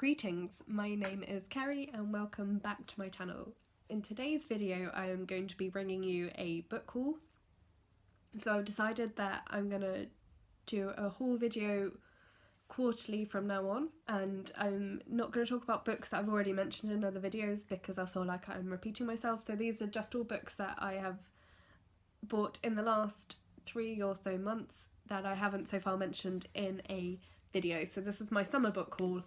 Greetings, my name is Kerry and welcome back to my channel. In today's video I am going to be bringing you a book haul. So I've decided that I'm going to do a haul video quarterly from now on, and I'm not going to talk about books that I've already mentioned in other videos because I feel like I'm repeating myself. So these are just all books that I have bought in the last 3 or so months that I haven't so far mentioned in a video. So this is my summer book haul.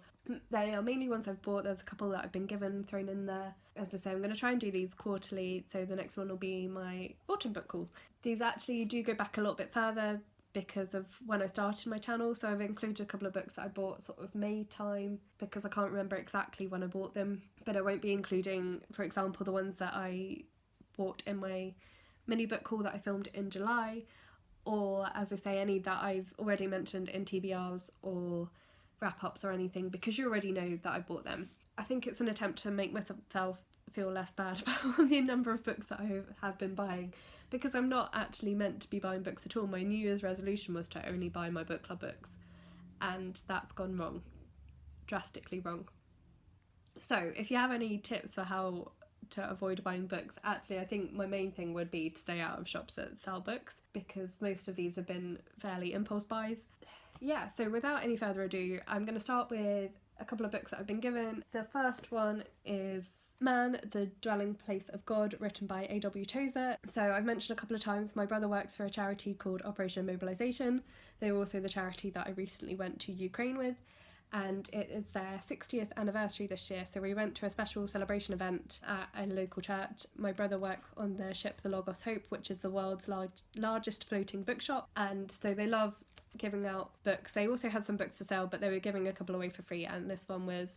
They are mainly ones I've bought. There's a couple that I've been given, thrown in there. As I say, I'm going to try and do these quarterly, so the next one will be my autumn book haul. These actually do go back a little bit further because of when I started my channel, so I've included a couple of books that I bought sort of May time because I can't remember exactly when I bought them, but I won't be including, for example, the ones that I bought in my mini book haul that I filmed in July, or as I say, any that I've already mentioned in TBRs or wrap-ups or anything, because you already know that I bought them. I think it's an attempt to make myself feel less bad about the number of books that I have been buying, because I'm not actually meant to be buying books at all. My New Year's resolution was to only buy my book club books, and that's gone wrong. Drastically wrong. So if you have any tips for how to avoid buying books, actually I think my main thing would be to stay out of shops that sell books, because most of these have been fairly impulse buys. Yeah, so without any further ado, I'm going to start with a couple of books that I've been given. The first one is Man, the Dwelling Place of God, written by A.W. Tozer. So I've mentioned a couple of times my brother works for a charity called Operation Mobilisation. They were also the charity that I recently went to Ukraine with, and it is their 60th anniversary this year, so we went to a special celebration event at a local church. My brother works on the ship the Logos Hope, which is the world's largest floating bookshop, and so they love giving out books. They also had some books for sale, but they were giving a couple away for free, and this one was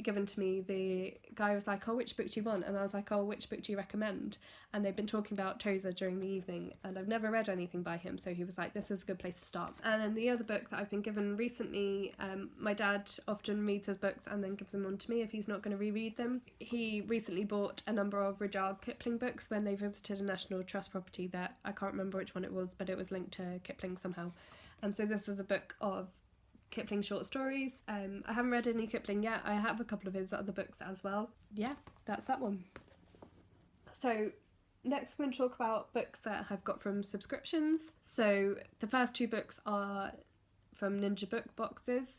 given to me. The guy was like, oh, which book do you want? And I was like, oh, which book do you recommend? And they've been talking about Tozer during the evening, and I've never read anything by him, so he was like, this is a good place to start. And then the other book that I've been given recently, my dad often reads his books and then gives them on to me if he's not going to reread them. He recently bought a number of Rudyard Kipling books when they visited a National Trust property that I can't remember which one it was, but it was linked to Kipling somehow. So this is a book of Kipling short stories. I haven't read any Kipling yet. I have a couple of his other books as well. Yeah, that's that one. So next we're going to talk about books that I've got from subscriptions. So the first two books are from Ninja Book Boxes.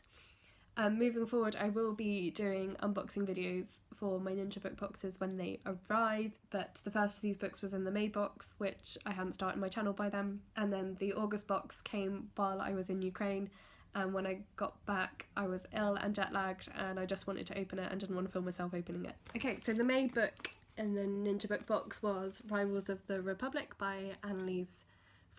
Moving forward, I will be doing unboxing videos for my Ninja Book Boxes when they arrive, but the first of these books was in the May box, which I hadn't started my channel by then, and then the August box came while I was in Ukraine, and when I got back I was ill and jet lagged and I just wanted to open it and didn't want to film myself opening it. Okay, so the May book in the Ninja Book box was Rivals of the Republic by Annalise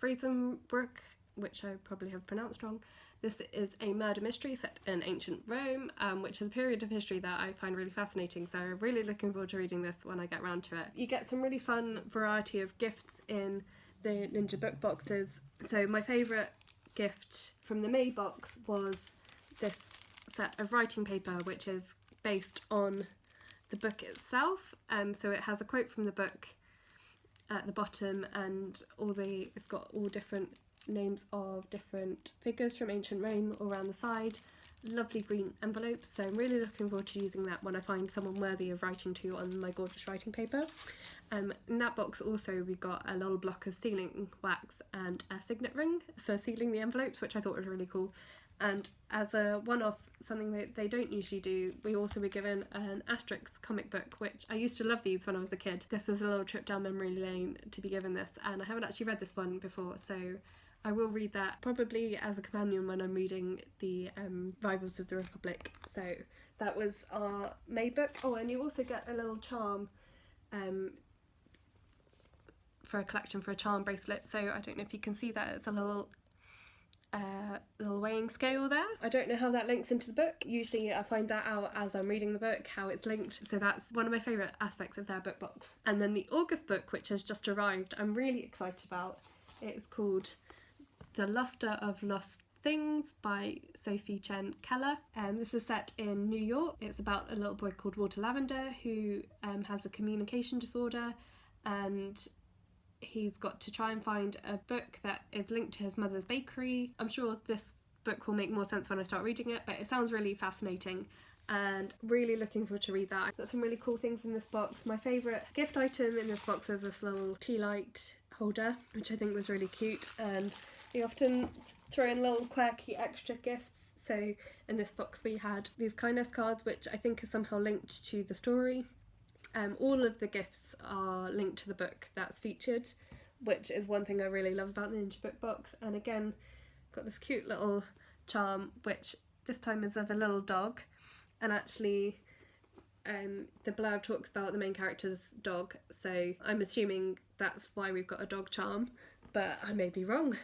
Freisenbruch, which I probably have pronounced wrong. This is a murder mystery set in ancient Rome, which is a period of history that I find really fascinating, so I'm really looking forward to reading this when I get around to it. You get some really fun variety of gifts in the Ninja Book boxes. So my favourite gift from the May box was this set of writing paper, which is based on the book itself. So it has a quote from the book at the bottom, and it's got all different names of different figures from ancient Rome all around the side. Lovely green envelopes, so I'm really looking forward to using that when I find someone worthy of writing to on my gorgeous writing paper. In that box also we got a little block of sealing wax and a signet ring for sealing the envelopes, which I thought was really cool. And as a one-off, something that they don't usually do, we also were given an Asterix comic book, which I used to love these when I was a kid. This was a little trip down memory lane to be given this, and I haven't actually read this one before, so I will read that probably as a companion when I'm reading the Rivals of the Republic. So that was our May book. Oh, and you also get a little charm for a collection for a charm bracelet. So I don't know if you can see that, it's a little weighing scale there. I don't know how that links into the book. Usually I find that out as I'm reading the book, how it's linked. So that's one of my favourite aspects of their book box. And then the August book, which has just arrived, I'm really excited about. It's called The Lustre of Lost Things by Sophie Chen Keller. This is set in New York. It's about a little boy called Walter Lavender who has a communication disorder, and he's got to try and find a book that is linked to his mother's bakery. I'm sure this book will make more sense when I start reading it, but it sounds really fascinating and really looking forward to read that. I've got some really cool things in this box. My favourite gift item in this box is this little tea light holder, which I think was really cute, and we often throw in little quirky extra gifts. So in this box we had these kindness cards, which I think is somehow linked to the story. All of the gifts are linked to the book that's featured, which is one thing I really love about the Ninja Book box. And again, got this cute little charm, which this time is of a little dog, and actually the blurb talks about the main character's dog, so I'm assuming that's why we've got a dog charm, but I may be wrong,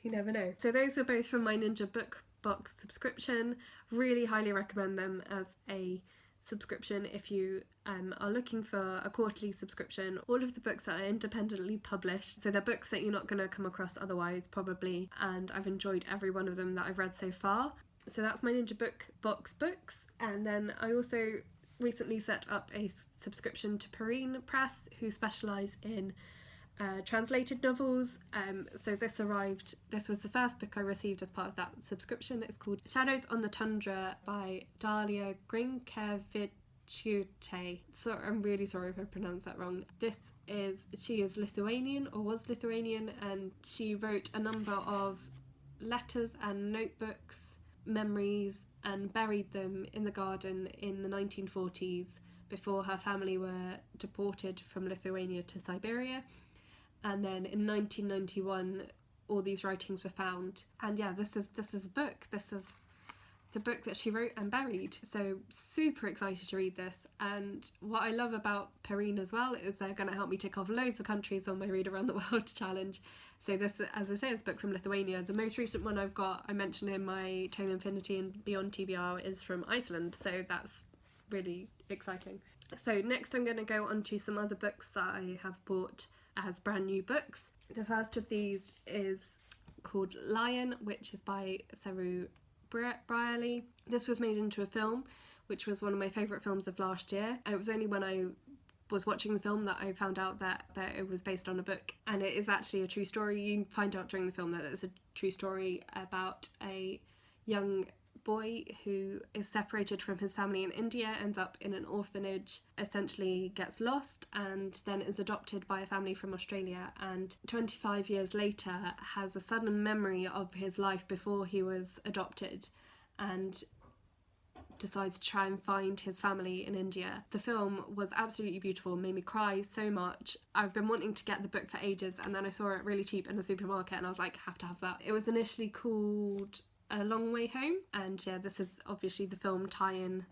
you never know. So those are both from my Ninja Book box subscription. Really highly recommend them as a subscription if you are looking for a quarterly subscription. All of the books are independently published, so they're books that you're not going to come across otherwise probably, and I've enjoyed every one of them that I've read so far. So that's my Ninja Book box books. And then I also recently set up a subscription to Perrine Press, who specialise in translated novels. So this was the first book I received as part of that subscription. It's called Shadows on the Tundra by Dalia Grinkevičiūtė. So I'm really sorry if I pronounced that wrong. She is Lithuanian, or was Lithuanian, and she wrote a number of letters and notebooks, memories, and buried them in the garden in the 1940s before her family were deported from Lithuania to Siberia. And then in 1991 all these writings were found, and yeah, this is a book. This is the book that she wrote and buried, so super excited to read this. And what I love about Perrine as well is they're going to help me tick off loads of countries on my Read Around the World challenge. So this, as I say, is a book from Lithuania. The most recent one I've got, I mentioned in my Tome Infinity and Beyond TBR, is from Iceland, so that's really exciting. So next I'm going to go on to some other books that I have bought as brand new books. The first of these is called Lion, which is by Saroo Brierly. This was made into a film, which was one of my favourite films of last year, and it was only when I was watching the film that I found out that it was based on a book, and it is actually a true story. You find out during the film that it's a true story about a young boy who is separated from his family in India, ends up in an orphanage, essentially gets lost, and then is adopted by a family from Australia, and 25 years later has a sudden memory of his life before he was adopted and decides to try and find his family in India. The film was absolutely beautiful, made me cry so much. I've been wanting to get the book for ages, and then I saw it really cheap in a supermarket and I was like, have to have that. It was initially called A Long Way Home, and yeah, this is obviously the film tie-in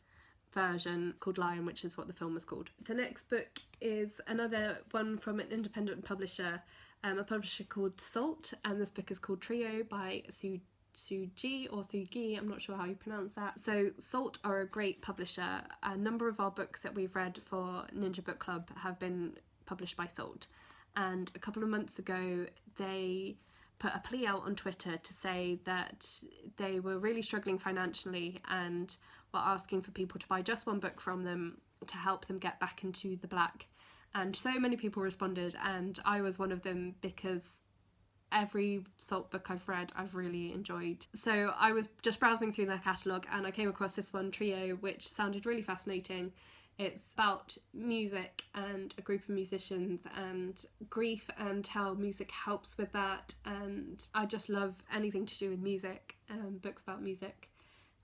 version called Lion, which is what the film was called. The next book is another one from an independent publisher, a publisher called Salt, and this book is called Trio by Suji or Sugi, I'm not sure how you pronounce that. So Salt are a great publisher. A number of our books that we've read for Ninja Book Club have been published by Salt, and a couple of months ago they put a plea out on Twitter to say that they were really struggling financially and were asking for people to buy just one book from them to help them get back into the black. And so many people responded, and I was one of them, because every Salt book I've read I've really enjoyed. So I was just browsing through their catalogue and I came across this one, Trio, which sounded really fascinating. It's about music and a group of musicians and grief and how music helps with that, and I just love anything to do with music, books about music.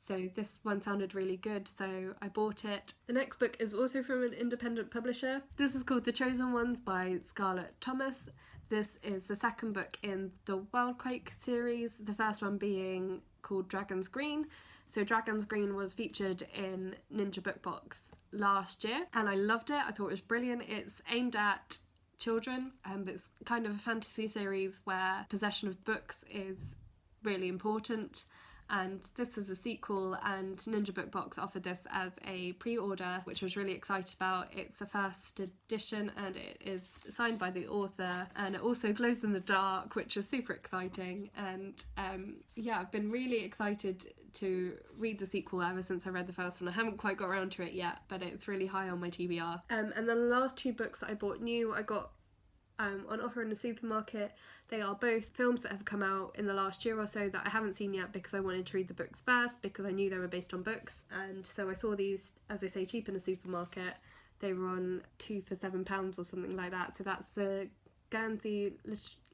So this one sounded really good, so I bought it. The next book is also from an independent publisher. This is called The Chosen Ones by Scarlett Thomas. This is the second book in the Worldquake series, the first one being called Dragon's Green. So Dragon's Green was featured in Ninja Book Box last year and I loved it. I thought it was brilliant. It's aimed at children, but it's kind of a fantasy series where possession of books is really important, and this is a sequel, and Ninja Book Box offered this as a pre-order, which I was really excited about. It's the first edition and it is signed by the author, and it also glows in the dark, which is super exciting. And yeah, I've been really excited to read the sequel ever since I read the first one. I haven't quite got around to it yet, but it's really high on my TBR. And then the last two books that I bought new, I got on offer in the supermarket. They are both films that have come out in the last year or so that I haven't seen yet because I wanted to read the books first because I knew they were based on books. And so I saw these, as I say, cheap in the supermarket. They were on 2 for £7 or something like that. So that's the Guernsey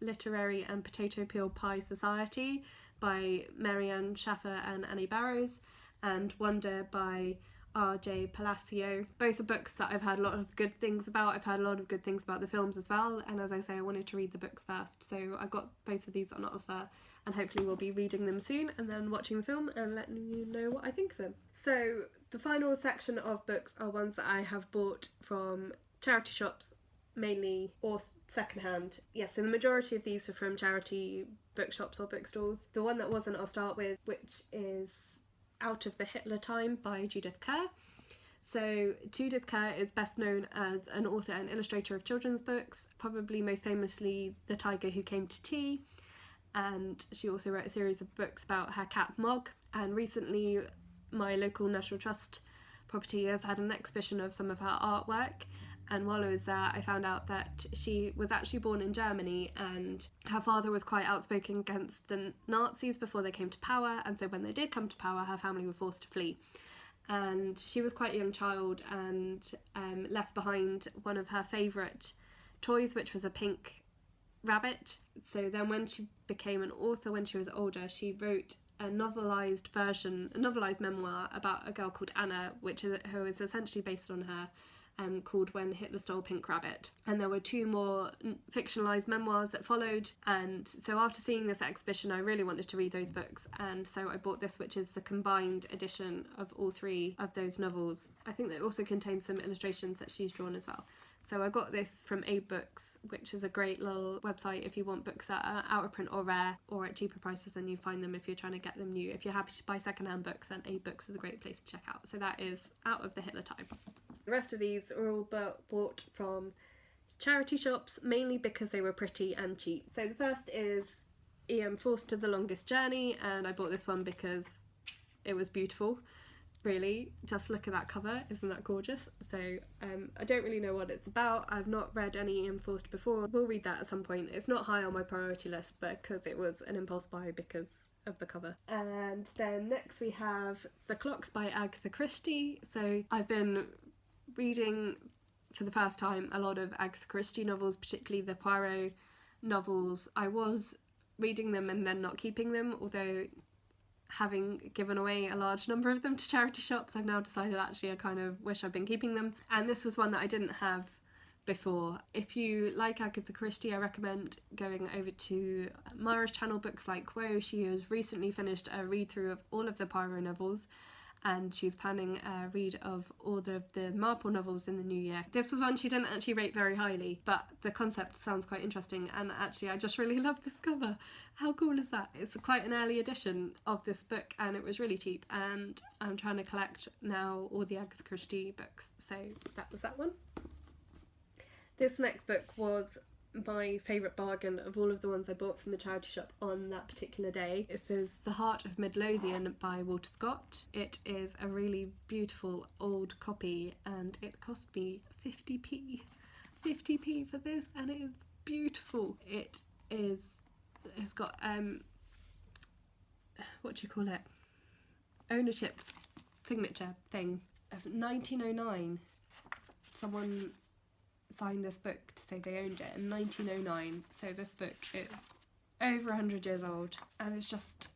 Literary and Potato Peel Pie Society by Marianne Shaffer and Annie Barrows, and Wonder by R J Palacio. Both are books that I've heard a lot of good things about. I've heard a lot of good things about the films as well, and as I say, I wanted to read the books first, so I got both of these on offer, and hopefully we'll be reading them soon and then watching the film and letting you know what I think of them. So the final section of books are ones that I have bought from charity shops mainly, or secondhand. Yes, so the majority of these were from charity bookshops or bookstores. The one that wasn't I'll start with, which is Out of the Hitler Time by Judith Kerr. So Judith Kerr is best known as an author and illustrator of children's books, probably most famously The Tiger Who Came to Tea, and she also wrote a series of books about her cat Mog, and recently my local National Trust property has had an exhibition of some of her artwork, and while I was there I found out that she was actually born in Germany and her father was quite outspoken against the Nazis before they came to power, and so when they did come to power her family were forced to flee. And she was quite a young child and left behind one of her favourite toys, which was a pink rabbit. So then when she became an author when she was older, she wrote a novelised memoir about a girl called Anna, who is essentially based on her, called When Hitler Stole Pink Rabbit. And there were 2 more fictionalised memoirs that followed, and so after seeing this exhibition I really wanted to read those books, and so I bought this, which is the combined edition of all 3 of those novels. I think that also contains some illustrations that she's drawn as well. So I got this from Abe Books, which is a great little website if you want books that are out of print or rare or at cheaper prices than you find them if you're trying to get them new. If you're happy to buy secondhand books, then Abe Books is a great place to check out. So that is Out of the Hitler Time. The rest of these are all bought from charity shops, mainly because they were pretty and cheap. So the first is E.M. Forster, The Longest Journey, and I bought this one because it was beautiful. Really, just look at that cover, isn't that gorgeous? So I don't really know what it's about. I've not read any E.M. Forster before. We'll read that at some point. It's not high on my priority list because it was an impulse buy because of the cover. And then next we have The Clocks by Agatha Christie. So I've been reading for the first time a lot of Agatha Christie novels, particularly the Poirot novels. I was reading them and then not keeping them, although having given away a large number of them to charity shops, I've now decided actually I kind of wish I'd been keeping them. And this was one that I didn't have before. If you like Agatha Christie, I recommend going over to Mara's channel, Books Like Woe. She has recently finished a read through of all of the Poirot novels, and she's planning a read of all of the Marple novels in the new year. This was one she didn't actually rate very highly, but the concept sounds quite interesting, and actually I just really love this cover. How cool is that? It's quite an early edition of this book and it was really cheap, and I'm trying to collect now all the Agatha Christie books, so that was that one. This next book was my favourite bargain of all of the ones I bought from the charity shop on that particular day. It says The Heart of Midlothian by Walter Scott. It is a really beautiful old copy and it cost me 50p. 50p for this, and it is beautiful. It's got what do you call it? Ownership signature thing of 1909. Someone signed this book to say they owned it in 1909, so this book is over 100 years old and it's just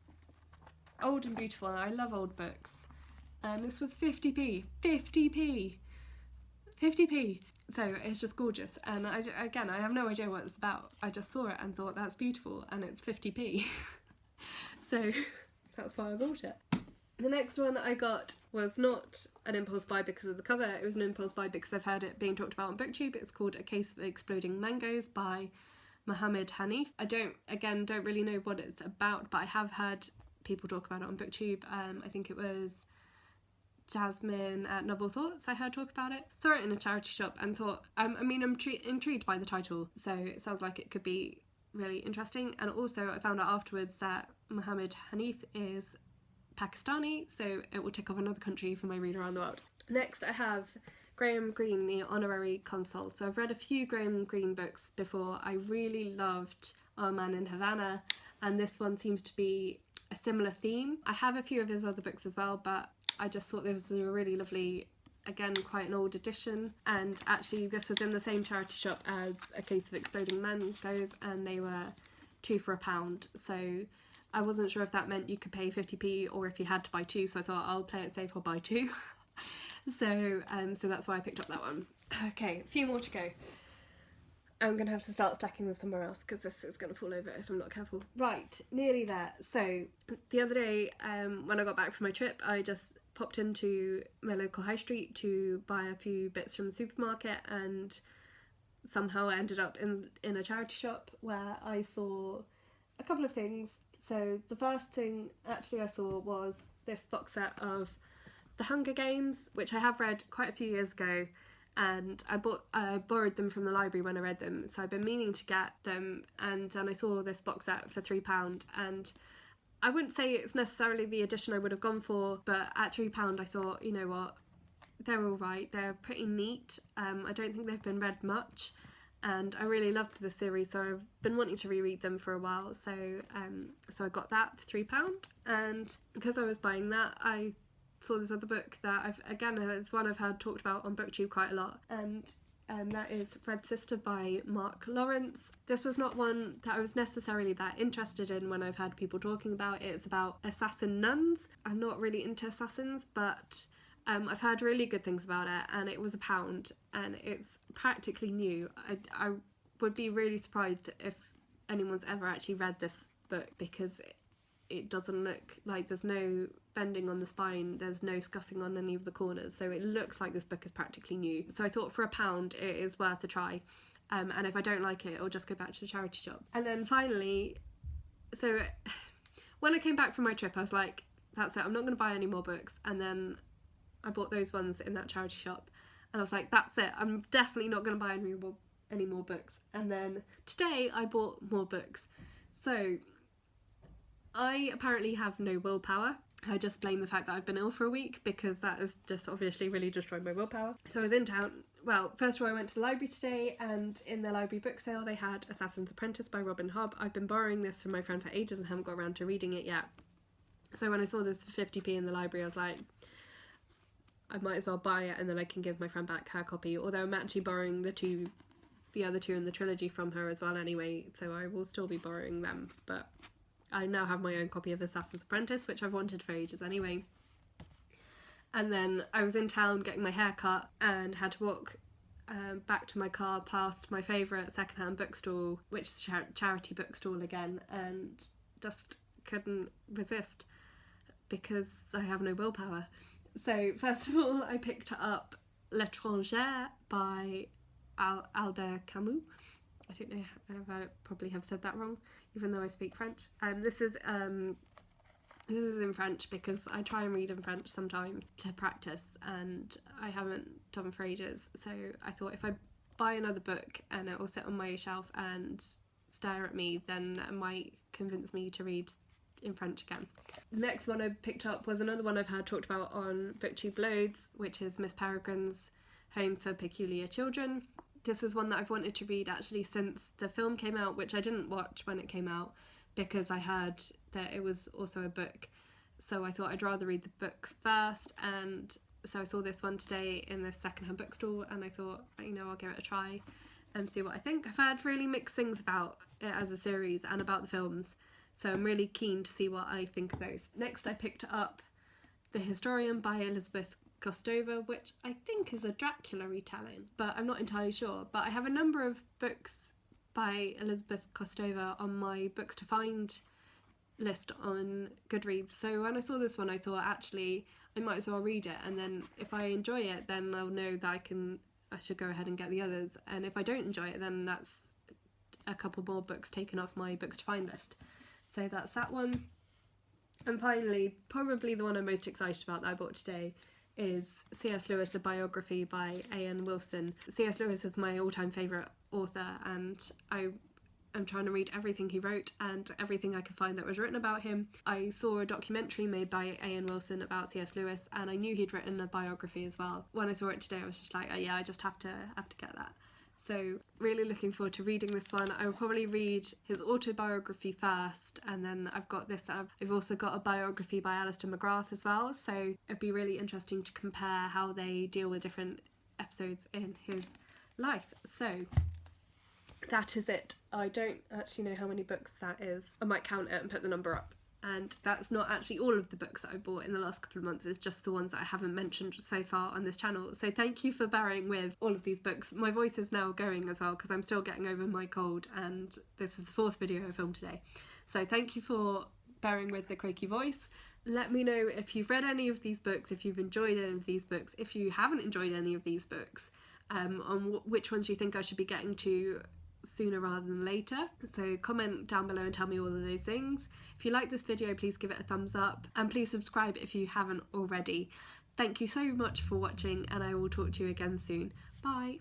old and beautiful, and I love old books, and this was 50p. So it's just gorgeous, and I have no idea what it's about. I just saw it and thought that's beautiful and it's 50p. So that's why I bought it. The next one I got was not an impulse buy because of the cover, it was an impulse buy because I've heard it being talked about on BookTube. It's called A Case of Exploding Mangoes by Mohammed Hanif. I don't really know what it's about, but I have heard people talk about it on BookTube. I think it was Jasmine at Novel Thoughts I heard talk about it. Saw it in a charity shop and thought, I'm intrigued by the title, so it sounds like it could be really interesting. And also I found out afterwards that Mohammed Hanif is Pakistani, so it will tick off another country for my read around the world. Next I have Graham Greene, the honorary consul. So I've read a few Graham Greene books before. I really loved Our Man in Havana, and this one seems to be a similar theme. I have a few of his other books as well, but I just thought this was a really lovely, again, quite an old edition. And actually this was in the same charity shop as A Case of Exploding Mangoes, and they were 2 for £1. So I wasn't sure if that meant you could pay 50p or if you had to buy 2, so I thought I'll play it safe, I'll buy 2. So that's why I picked up that one. Okay, a few more to go. I'm going to have to start stacking them somewhere else because this is going to fall over if I'm not careful. Right, nearly there. So the other day when I got back from my trip, I just popped into my local high street to buy a few bits from the supermarket, and somehow I ended up in a charity shop where I saw a couple of things. So the first thing actually I saw was this box set of The Hunger Games, which I have read quite a few years ago, and I borrowed them from the library when I read them, so I've been meaning to get them, and then I saw this box set for £3, and I wouldn't say it's necessarily the edition I would have gone for, but at £3 I thought, you know what, they're alright, they're pretty neat. I don't think they've been read much, and I really loved the series, so I've been wanting to reread them for a while, so I got that for £3, and because I was buying that, I saw this other book that it's one I've heard talked about on BookTube quite a lot, and that is Red Sister by Mark Lawrence. This was not one that I was necessarily that interested in when I've heard people talking about it. It's about assassin nuns. I'm not really into assassins, but I've heard really good things about it, and it was £1, and it's practically new. I would be really surprised if anyone's ever actually read this book, because it doesn't look like, there's no bending on the spine, there's no scuffing on any of the corners, so it looks like this book is practically new. So I thought for £1 it is worth a try, and if I don't like it, I'll just go back to the charity shop. And then finally, so when I came back from my trip, I was like, that's it, I'm not going to buy any more books. And then I bought those ones in that charity shop, and I was like, that's it, I'm definitely not going to buy any more books. And then today I bought more books. So I apparently have no willpower. I just blame the fact that I've been ill for a week, because that has just obviously really destroyed my willpower. So I was in town. Well, first of all I went to the library today, and in the library book sale they had Assassin's Apprentice by Robin Hobb. I've been borrowing this from my friend for ages and haven't got around to reading it yet. So when I saw this for 50p in the library, I was like, I might as well buy it, and then I can give my friend back her copy, although I'm actually borrowing the other two in the trilogy from her as well anyway, so I will still be borrowing them, but I now have my own copy of Assassin's Apprentice, which I've wanted for ages anyway. And then I was in town getting my hair cut and had to walk back to my car past my favourite secondhand bookstall, which is a charity bookstall again, and just couldn't resist because I have no willpower. So first of all I picked up L'étrangère by Albert Camus. I don't know if I probably have said that wrong, even though I speak French. This is in French because I try and read in French sometimes to practice, and I haven't done for ages. So I thought if I buy another book and it will sit on my shelf and stare at me, then that might convince me to read in French again. The next one I picked up was another one I've heard talked about on BookTube loads, which is Miss Peregrine's Home for Peculiar Children. This is one that I've wanted to read actually since the film came out, which I didn't watch when it came out because I heard that it was also a book. So I thought I'd rather read the book first, and so I saw this one today in this secondhand bookstore, and I thought, you know, I'll give it a try and see what I think. I've heard really mixed things about it as a series and about the films, so I'm really keen to see what I think of those. Next I picked up The Historian by Elizabeth Kostova, which I think is a Dracula retelling, but I'm not entirely sure. But I have a number of books by Elizabeth Kostova on my books to find list on Goodreads, so when I saw this one I thought actually I might as well read it, and then if I enjoy it then I'll know that I should go ahead and get the others, and if I don't enjoy it then that's a couple more books taken off my books to find list. So that's that one. And finally, probably the one I'm most excited about that I bought today is C.S. Lewis, The Biography by A.N. Wilson. C.S. Lewis is my all-time favourite author, and I I'm trying to read everything he wrote and everything I could find that was written about him. I saw a documentary made by Ian Wilson about C.S. Lewis, and I knew he'd written a biography as well. When I saw it today, I was just like, oh yeah, I just have to get that. So really looking forward to reading this one. I will probably read his autobiography first, and then I've got this. I've also got a biography by Alistair McGrath as well, so it'd be really interesting to compare how they deal with different episodes in his life. So that is it. I don't actually know how many books that is. I might count it and put the number up. And that's not actually all of the books that I bought in the last couple of months, it's just the ones that I haven't mentioned so far on this channel. So thank you for bearing with all of these books. My voice is now going as well because I'm still getting over my cold, and this is the 4th video I filmed today. So thank you for bearing with the croaky voice. Let me know if you've read any of these books, if you've enjoyed any of these books, if you haven't enjoyed any of these books, on which ones you think I should be getting to sooner rather than later. So comment down below and tell me all of those things. If you like this video, please give it a thumbs up, and please subscribe if you haven't already. Thank you so much for watching, and I will talk to you again soon. Bye!